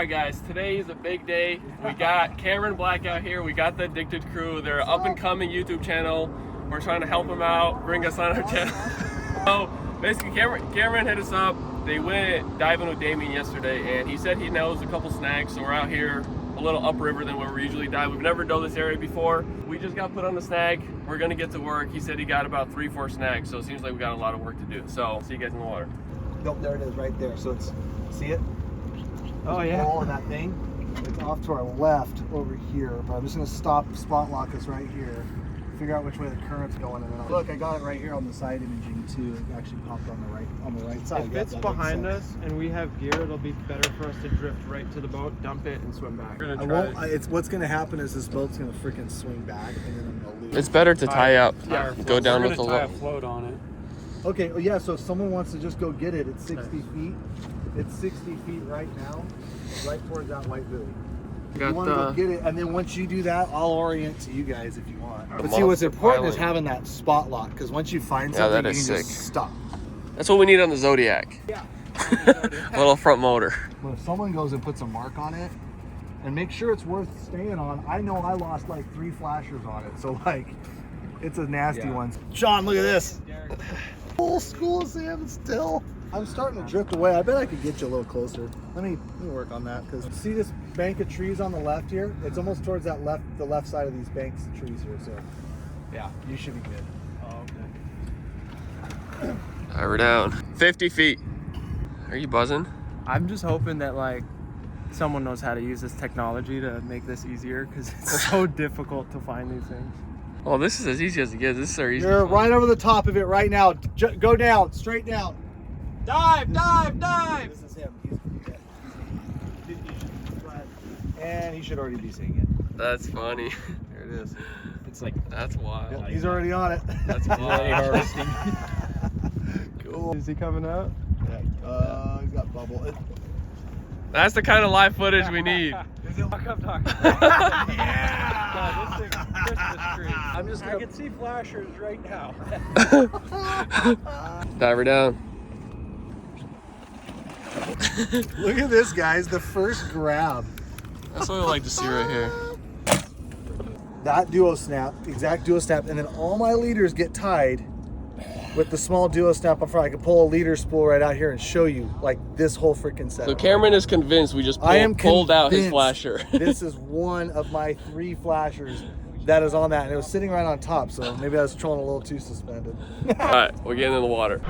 Alright guys, today is a big day. We got Cameron Black out here, we got the Addicted crew. They're an up and coming YouTube channel. We're trying to help them out, bring us on our channel. So basically Cameron hit us up. They went diving with Damien yesterday and he said he knows a couple snags, so we're out here a little upriver than where we usually dive. We've never done this area before. We just got put on the snag. We're gonna get to work. He said he got about 3-4 snags, so it seems like we got a lot of work to do. So see you guys in the water. Nope, there it is right there. So it's, see it? Oh yeah. All in that thing. It's off to our left over here, but I'm just gonna spot lock us right here. Figure out which way the current's going, and then look, I got it right here on the side imaging too. It actually popped on the right side. If it's behind us and we have gear, it'll be better for us to drift right to the boat, dump it, and swim back. It's what's gonna happen is this boat's gonna freaking swing back, and then I'm gonna lose. It's better to tie up. Yeah, go down with the tie a float on it. Okay, yeah. So if someone wants to just go get it, it's 60 feet. It's 60 feet right now, right towards that white buoy. If you want to go get it, and then once you do that, I'll orient to you guys if you want. But see, what's important is having that spot lock, because once you find something, you can just stop. That's what we need on the Zodiac. Yeah. Little front motor. But if someone goes and puts a mark on it, and make sure it's worth staying on, I know I lost like 3 flashers on it, so like, it's a nasty one. Sean, look at this. Whole school of salmon still. I'm starting to drift away. I bet I could get you a little closer. Let me work on that, because see this bank of trees on the left here? It's almost towards that the left side of these banks of trees here. So yeah, you should be good. Oh, okay. All right, we're down 50 feet. Are you buzzing? I'm just hoping that like someone knows how to use this technology to make this easier, because it's so difficult to find these things. Oh, this is as easy as it gets. This is our easy. You're right over the top of it right now. Go down, straight down. Dive, dive, dive! This is him. And he should already be seeing it. That's funny. There it is. It's like, That's wild. Yep, he's already on it. That's wild. Cool. is he coming out? Yeah. He's got bubble. That's the kind of live footage we need. Is it like I'm talking? Yeah! God, this thing's a Christmas tree. I can see flashers right now. Diver down. Look at this, guys. The first grab. That's what I like to see right here. That duo snap, exact duo snap, and then all my leaders get tied with the small duo snap up front. I can pull a leader spool right out here and show you like this whole freaking setup. So Cameron is convinced we just pulled out his flasher. This is one of my 3 flashers that is on that, and it was sitting right on top, so maybe I was trolling a little too suspended. All right, we're getting in the water.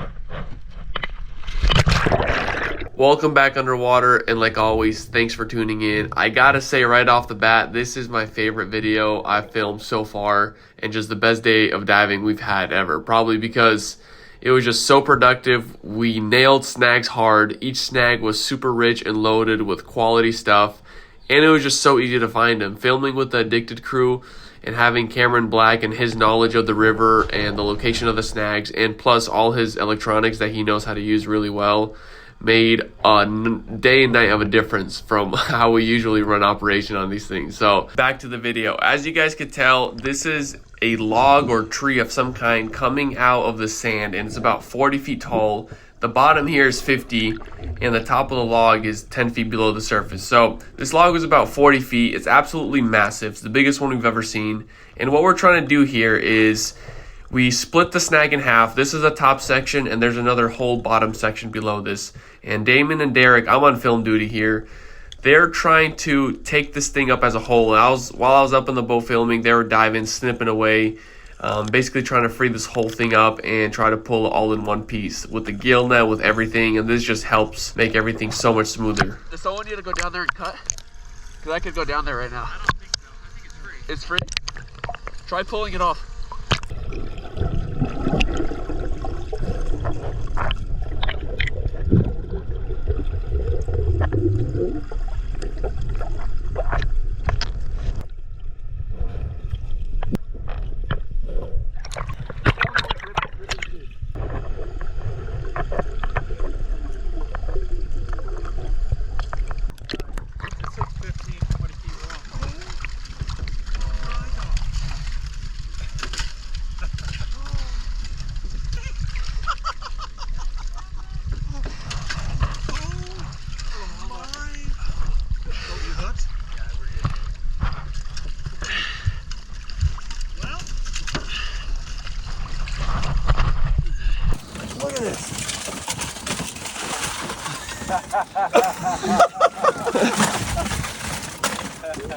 Welcome back underwater, and like always, thanks for tuning in. I gotta say right off the bat, this is my favorite video I've filmed so far, and just the best day of diving we've had ever. Probably because it was just so productive. We nailed snags hard. Each snag was super rich and loaded with quality stuff, and it was just so easy to find them. Filming with the Addicted crew and having Cameron Black and his knowledge of the river and the location of the snags, and plus all his electronics that he knows how to use really well, made a day and night of a difference from how we usually run operation on these things. So back to the video. As you guys could tell, this is a log or tree of some kind coming out of the sand, and it's about 40 feet tall. The bottom here is 50 and the top of the log is 10 feet below the surface. So this log is about 40 feet. It's absolutely massive. It's the biggest one we've ever seen. And what we're trying to do here is we split the snag in half. This is a top section, and there's another whole bottom section below this. And Damon and Derek, I'm on film duty here. They're trying to take this thing up as a whole. While I was up in the boat filming, they were diving, snipping away, basically trying to free this whole thing up and try to pull it all in one piece with the gill net, with everything. And this just helps make everything so much smoother. Does someone need to go down there and cut? Because I could go down there right now. I don't think so. I think it's free. It's free? Try pulling it off.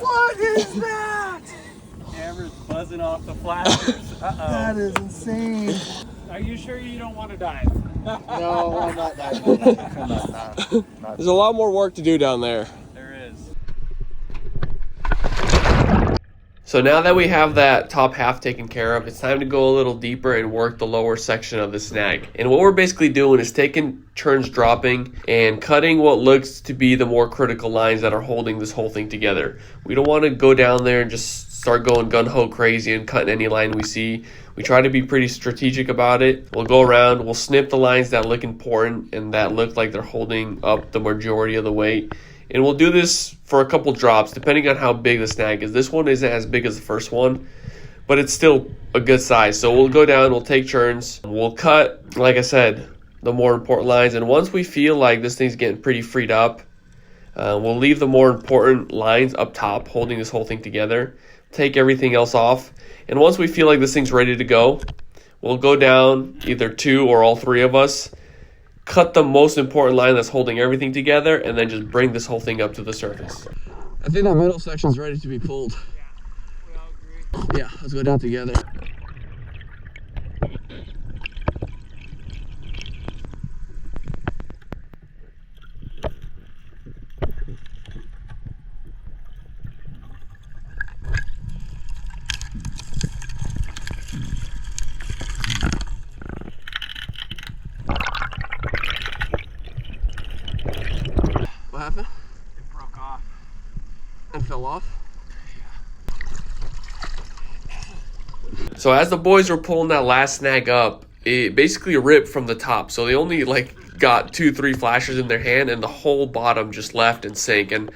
What is that? Camera's buzzing off the flashers. That is insane. Are you sure you don't want to dive? No, I'm not diving. I'm not. There's a lot more work to do down there. There is. So now that we have that top half taken care of, it's time to go a little deeper and work the lower section of the snag. And what we're basically doing is taking turns dropping and cutting what looks to be the more critical lines that are holding this whole thing together. We don't want to go down there and just start going gun-ho crazy and cutting any line we see. We try to be pretty strategic about it. We'll go around, we'll snip the lines that look important and that look like they're holding up the majority of the weight. And we'll do this for a couple drops depending on how big the snag is. This one isn't as big as the first one, but it's still a good size. So we'll go down, we'll take turns, we'll cut, like I said, the more important lines. And once we feel like this thing's getting pretty freed up, we'll leave the more important lines up top holding this whole thing together, take everything else off. And once we feel like this thing's ready to go, we'll go down, either two or all three of us, cut the most important line that's holding everything together, and then just bring this whole thing up to the surface. I think that middle section's ready to be pulled. Yeah, we all agree. Yeah, let's go down together. What happened? It broke off. And fell off? So as the boys were pulling that last snag up, it basically ripped from the top. So they only got 2-3 flashers in their hand, and the whole bottom just left and sank. And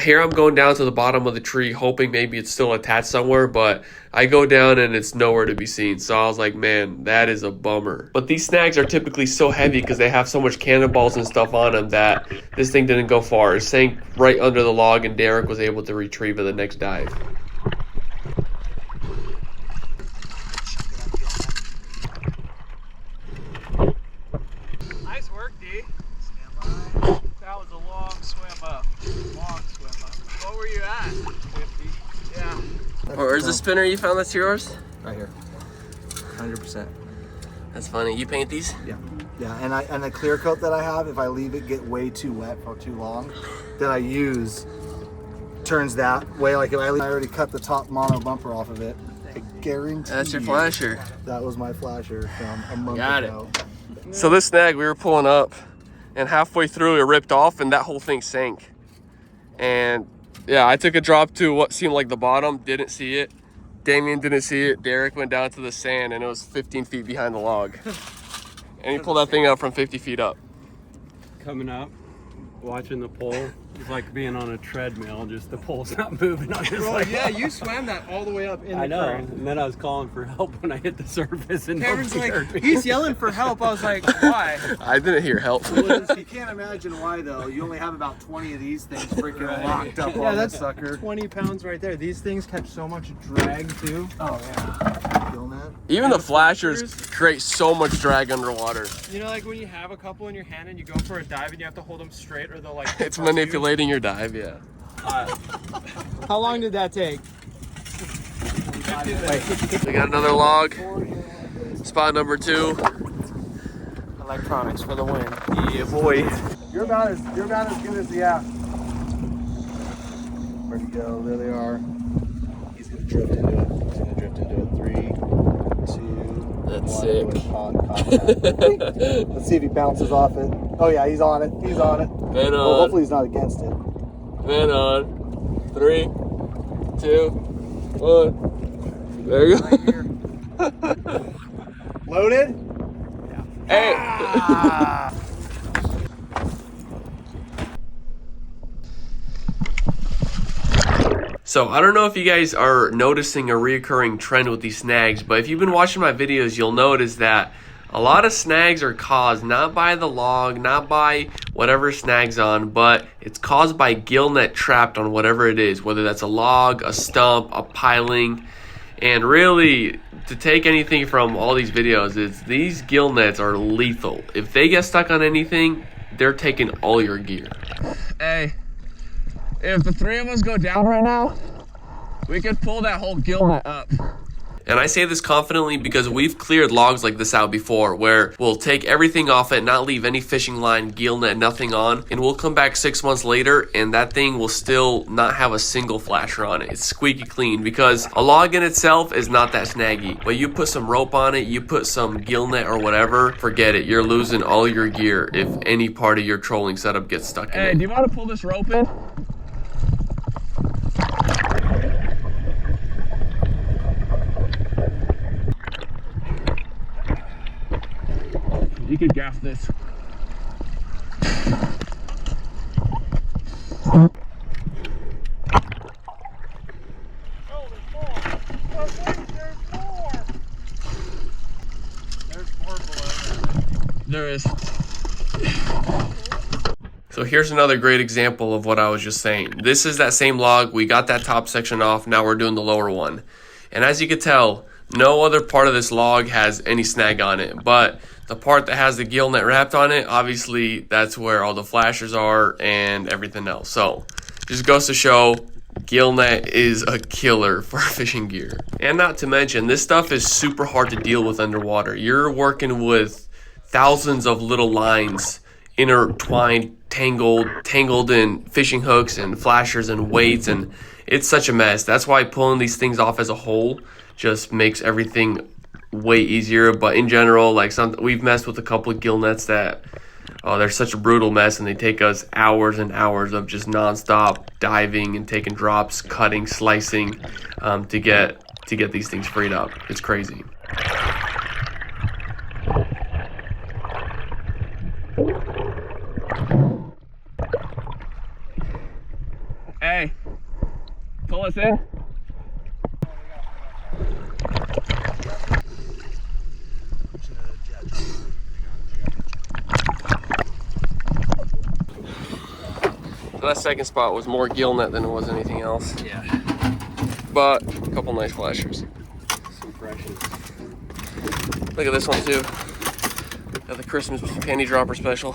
here I'm going down to the bottom of the tree hoping maybe it's still attached somewhere, but I go down and it's nowhere to be seen. So I was like, man, that is a bummer. But these snags are typically so heavy because they have so much cannonballs and stuff on them that this thing didn't go far. It sank right under the log, and Derek was able to retrieve it the next dive. Nice work, D. That was a long swim up. Long swim up. What were you at? 50. Yeah. Where's the spinner you found that's yours? Right here. 100%. That's funny. You paint these? Yeah. Yeah, and the clear coat that I have, if I leave it get way too wet for too long, that I use turns that way. Like if I already cut the top mono bumper off of it. I guarantee That's your flasher. That was my flasher from a month Got ago. So this snag we were pulling up, and halfway through it ripped off and that whole thing sank. And yeah, I took a drop to what seemed like the bottom, didn't see it. Damien didn't see it. Derek went down to the sand and it was 15 feet behind the log. And he pulled that thing up from 50 feet up. Coming up, watching the pole, it's like being on a treadmill, just the pole's not moving. I'm just like, yeah, you swam that all the way up in I the know. current. And then I was calling for help when I hit the surface and Cameron's nobody like, heard me. he's yelling for help. I was like, why? I didn't hear help. You can't imagine why though. You only have about 20 of these things freaking locked up Yeah, on that's that sucker. 20 pounds right there. These things catch so much drag too. Oh yeah. Feeling that? Even the flashers create so much drag underwater. You know, like when you have a couple in your hand and you go for a dive and you have to hold them straight or they'll like. It's manipulating your dive, yeah. How long did that take? We got another log. Spot number 2. Electronics for the win. Yeah, boy. You're about as good as yeah. Where'd he go? There they are. He's gonna drift into it. He's gonna drift into it. 3, 2. That's 1. sick. Let's see if he bounces off it. Oh yeah, he's on it. He's on it. Van Well, on. hopefully he's not against it. Van on. 3, 2, 1. There you go. Loaded? Hey. So I don't know if you guys are noticing a reoccurring trend with these snags, but if you've been watching my videos, you'll notice that a lot of snags are caused not by the log, not by whatever snag's on, but it's caused by gill net trapped on whatever it is, whether that's a log, a stump, a piling. And really, to take anything from all these videos, is these gill nets are lethal. If they get stuck on anything, they're taking all your gear. Hey, if the three of us go down right now, we could pull that whole gill net up. And I say this confidently because we've cleared logs like this out before, where we'll take everything off it, not leave any fishing line, gill net, nothing on, and we'll come back 6 months later and that thing will still not have a single flasher on it. It's squeaky clean because a log in itself is not that snaggy, but you put some rope on it, you put some gill net or whatever, forget it. You're losing all your gear if any part of your trolling setup gets stuck in it. Hey, do you want to pull this rope in? You could gaff this. Oh, there's more. Oh, wait, there's more. There's more below. There is. So here's another great example of what I was just saying. This is that same log. We got that top section off. Now we're doing the lower one. And as you can tell, no other part of this log has any snag on it, but the part that has the gill net wrapped on it, obviously that's where all the flashers are and everything else. So just goes to show, gill net is a killer for fishing gear. And not to mention, this stuff is super hard to deal with underwater. You're working with thousands of little lines intertwined, tangled in fishing hooks and flashers and weights, and it's such a mess. That's why pulling these things off as a whole just makes everything way easier. But in general, like we've messed with a couple of gill nets that they're such a brutal mess, and they take us hours and hours of just non-stop diving and taking drops, cutting, slicing to get these things freed up. It's crazy. Hey, pull us in. So that second spot was more gill net than it was anything else. Yeah. But a couple nice flashers. Some freshes. Look at this one too. Got the Christmas penny dropper special.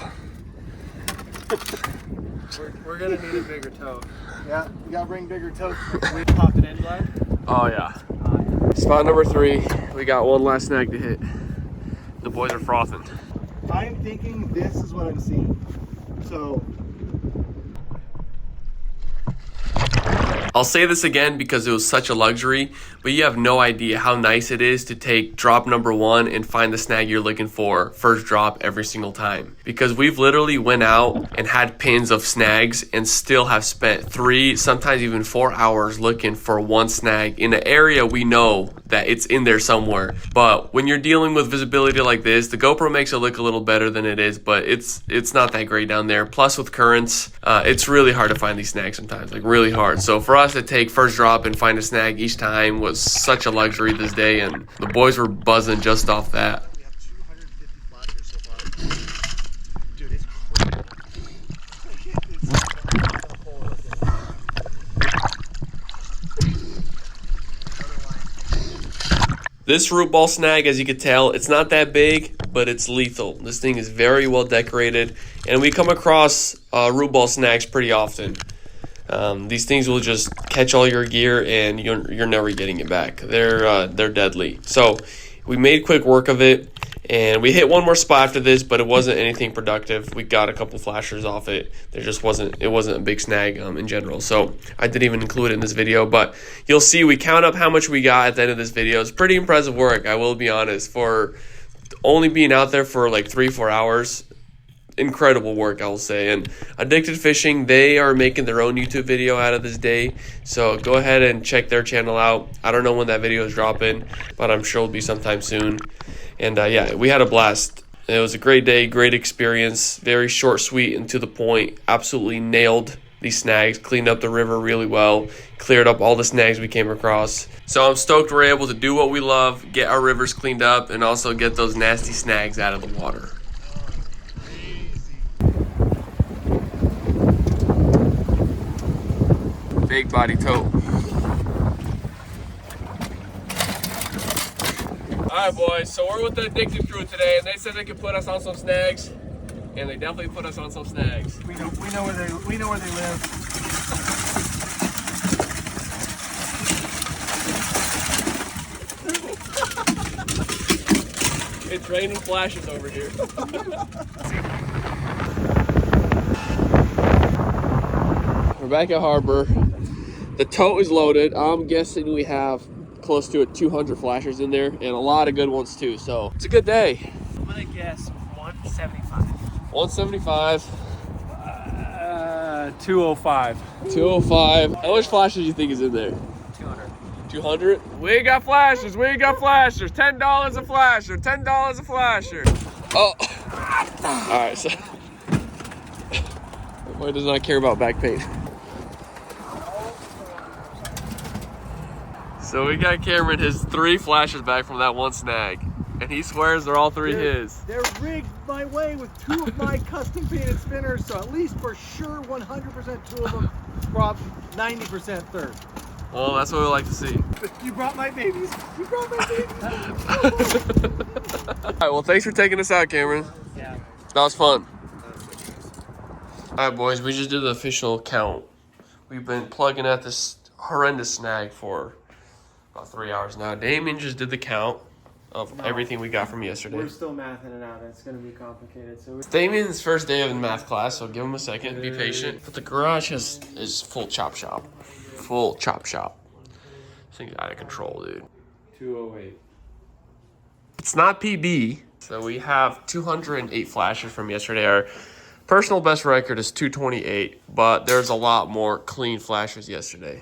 We're gonna need a bigger tote. Yeah, you gotta bring bigger totes. We popped it in, Vlad? Oh yeah. Spot number 3. We got one last snag to hit. The boys are frothing. I'm thinking this is what I'm seeing. So I'll say this again because it was such a luxury, but you have no idea how nice it is to take drop number 1 and find the snag you're looking for first drop every single time. Because we've literally went out and had pins of snags and still have spent 3, sometimes even 4 hours looking for one snag in an area we know that it's in there somewhere. But when you're dealing with visibility like this, the GoPro makes it look a little better than it is, but it's not that great down there. Plus with currents, it's really hard to find these snags sometimes, like really hard. So for us to take first drop and find a snag each time was such a luxury this day, and the boys were buzzing just off that. we have 250 flashers so far. Dude, it's crazy. This root ball snag, as you can tell, it's not that big, but it's lethal. This thing is very well decorated, and we come across root ball snags pretty often. These things will just catch all your gear and you're never getting it back. They're deadly. So we made quick work of it, and we hit one more spot after this, but it wasn't anything productive. We got a couple flashers off it. It wasn't a big snag in general. So I didn't even include it in this video, but you'll see we count up how much we got at the end of this video. It's pretty impressive work, I will be honest, for only being out there for like 3-4 hours. Incredible work, I will say. And Addicted Fishing, they are making their own YouTube video out of this day, so go ahead and check their channel out. I don't know when that video is dropping, but I'm sure it'll be sometime soon. And yeah, we had a blast. It was a great day, great experience, very short, sweet, and to the point. Absolutely nailed these snags, cleaned up the river really well, cleared up all the snags we came across. So I'm stoked we're able to do what we love, get our rivers cleaned up, and also get those nasty snags out of the water. Big body tote. Alright boys, so we're with the Addicted crew today, and they said they could put us on some snags. and they definitely put us on some snags. We know where they live. It's raining flashes over here. We're back at harbor. The tote is loaded. I'm guessing we have close to 200 flashers in there and a lot of good ones too. So it's a good day. I'm gonna guess 175. 175. 205. 205. How much flashers do you think is in there? 200. 200? We got flashers. We got flashers. $10 a flasher. $10 a flasher. Oh. All right. So, boy does not care about back pain. So we got Cameron his 3 flashers back from that one snag, and he swears they're all 3 his. They're rigged my way with 2 of my custom painted spinners, so at least for sure 100% 2 of them, probably 90% third. Well, that's what we like to see. You brought my babies. You brought my babies. All right, well, thanks for taking us out, Cameron. Yeah. That was fun. All right, boys, we just did the official count. We've been plugging at this horrendous snag for about 3 hours now. Damien just did the count of everything we got from yesterday. We're still mathing it out. It's gonna be complicated. So It's Damien's first day of the math class, so give him a second. Be patient. But the garage is full chop shop. Full chop shop. This thing's out of control, dude. 208. It's not PB. So we have 208 flashes from yesterday. Our personal best record is 228, but there's a lot more clean flashers yesterday.